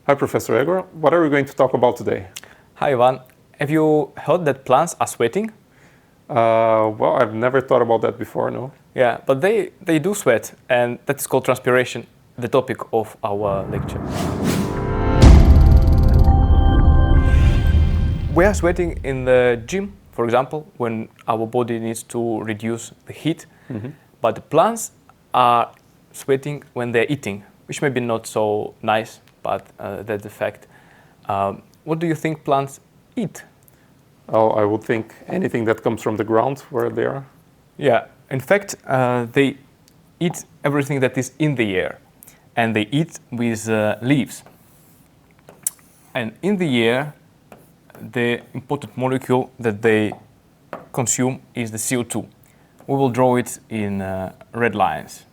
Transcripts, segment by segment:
Hi, Professor Egor. What are we going to talk about today? Hi, Ivan. Have you heard that plants are sweating? Well, I've never thought about that before, no. Yeah, but they do sweat, and that's called transpiration, the topic of our lecture. We are sweating in the gym, for example, when our body needs to reduce the heat. But the plants are sweating when they're eating, which may be not so nice, but that's the fact. What do you think plants eat? Oh, I would think anything that comes from the ground where they are. Yeah, in fact, they eat everything that is in the air, and they eat with leaves. And in the air, the important molecule that they consume is the CO2. We will draw it in red lines.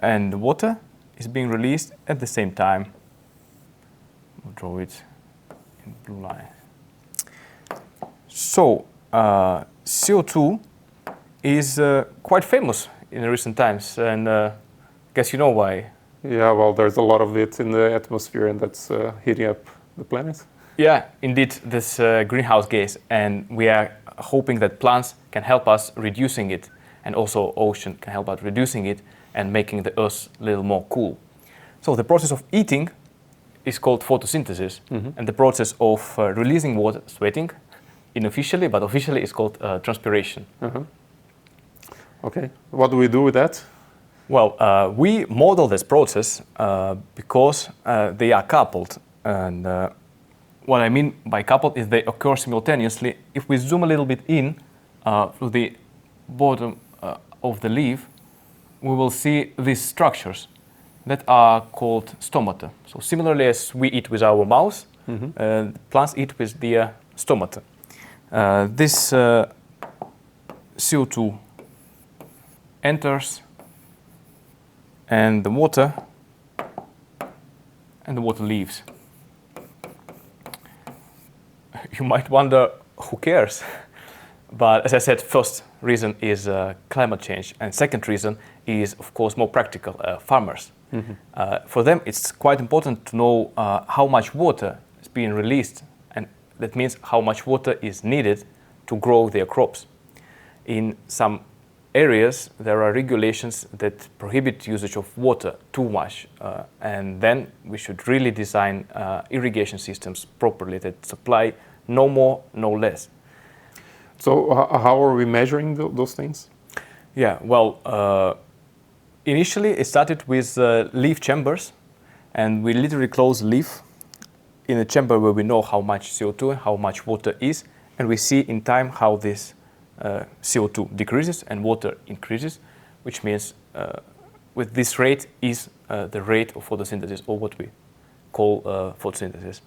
And the water is being released at the same time. We'll draw it in blue line. So, CO2 is quite famous in recent times, and I guess you know why. Yeah, well, there's a lot of it in the atmosphere, and that's heating up the planet. Yeah, indeed, this greenhouse gas, and we are hoping that plants can help us reducing it, and also ocean can help us reducing it and making the earth a little more cool. So the process of eating is called photosynthesis, and the process of releasing water, sweating, unofficially, but officially is called transpiration. Okay, what do we do with that? Well, we model this process because they are coupled, and what I mean by coupled is they occur simultaneously. If we zoom a little bit in through the bottom of the leaf, we will see these structures that are called stomata. So similarly as we eat with our mouth, plants eat with their stomata. This CO2 enters and the water leaves. You might wonder, who cares? But as I said, first reason is climate change, and second reason is, of course, more practical, farmers. For them, it's quite important to know how much water is being released, and that means how much water is needed to grow their crops. In some areas, there are regulations that prohibit usage of water too much, and then we should really design irrigation systems properly that supply no more, no less. So how are we measuring those things? Yeah, well, initially it started with leaf chambers, and we literally close the leaf in a chamber where we know how much CO2 and how much water is, and we see in time how this CO2 decreases and water increases, which means with this rate is the rate of photosynthesis, or what we call photosynthesis.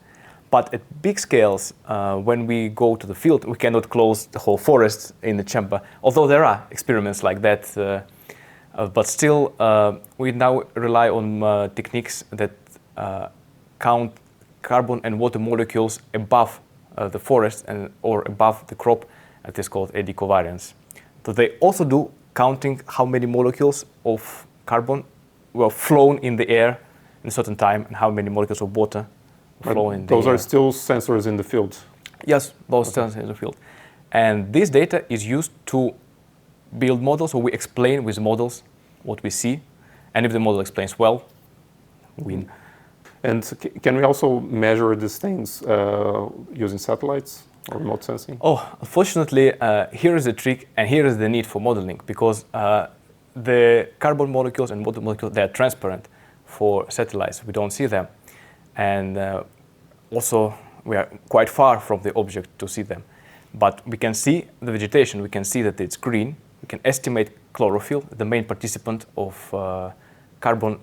But at big scales, when we go to the field, we cannot close the whole forest in the chamber, although there are experiments like that. But still, we now rely on techniques that count carbon and water molecules above the forest or above the crop. That is called AD covariance. So they also do counting how many molecules of carbon were flown in the air in a certain time and how many molecules of water were flown in the air. Those are still sensors in the field? Yes, those sensors in the field. And this data is used to build models, so we explain with models what we see. And if the model explains well, win. And can we also measure these things using satellites or remote sensing? Oh, unfortunately, here is the trick, and here is the need for modeling, because the carbon molecules and water molecules, they are transparent for satellites. We don't see them. And also, we are quite far from the object to see them. But we can see the vegetation, we can see that it's green. We can estimate chlorophyll, the main participant of carbon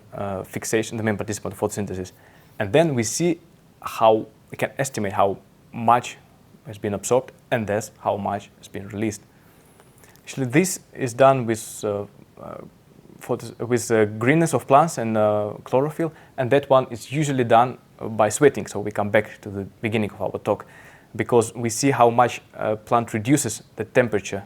fixation, the main participant of photosynthesis. And then we see how, we can estimate how much has been absorbed, and thus how much has been released. Actually, this is done with greenness of plants and chlorophyll, and that one is usually done by sweating. So we come back to the beginning of our talk, because we see how much plant reduces the temperature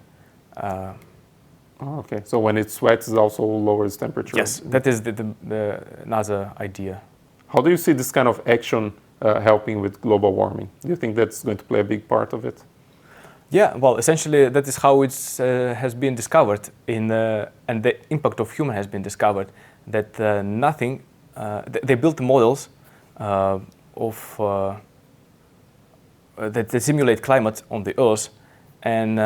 Oh, okay, so when it sweats, it also lowers temperature. Yes, that is another idea. How do you see this kind of action helping with global warming? Do you think that's going to play a big part of it? Yeah, well, essentially that is how it has been discovered, and the impact of human has been discovered. That they built models that they simulate climate on the Earth, and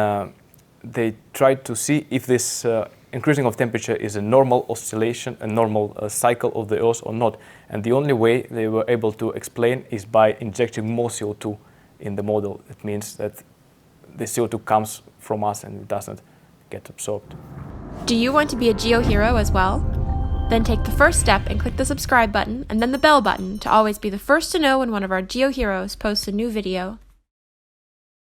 they tried to see if this increasing of temperature is a normal oscillation, a normal cycle of the Earth or not. And the only way they were able to explain is by injecting more CO2 in the model. It means that the CO2 comes from us and it doesn't get absorbed. Do you want to be a GeoHero as well? Then take the first step and click the subscribe button and then the bell button to always be the first to know when one of our GeoHeroes posts a new video.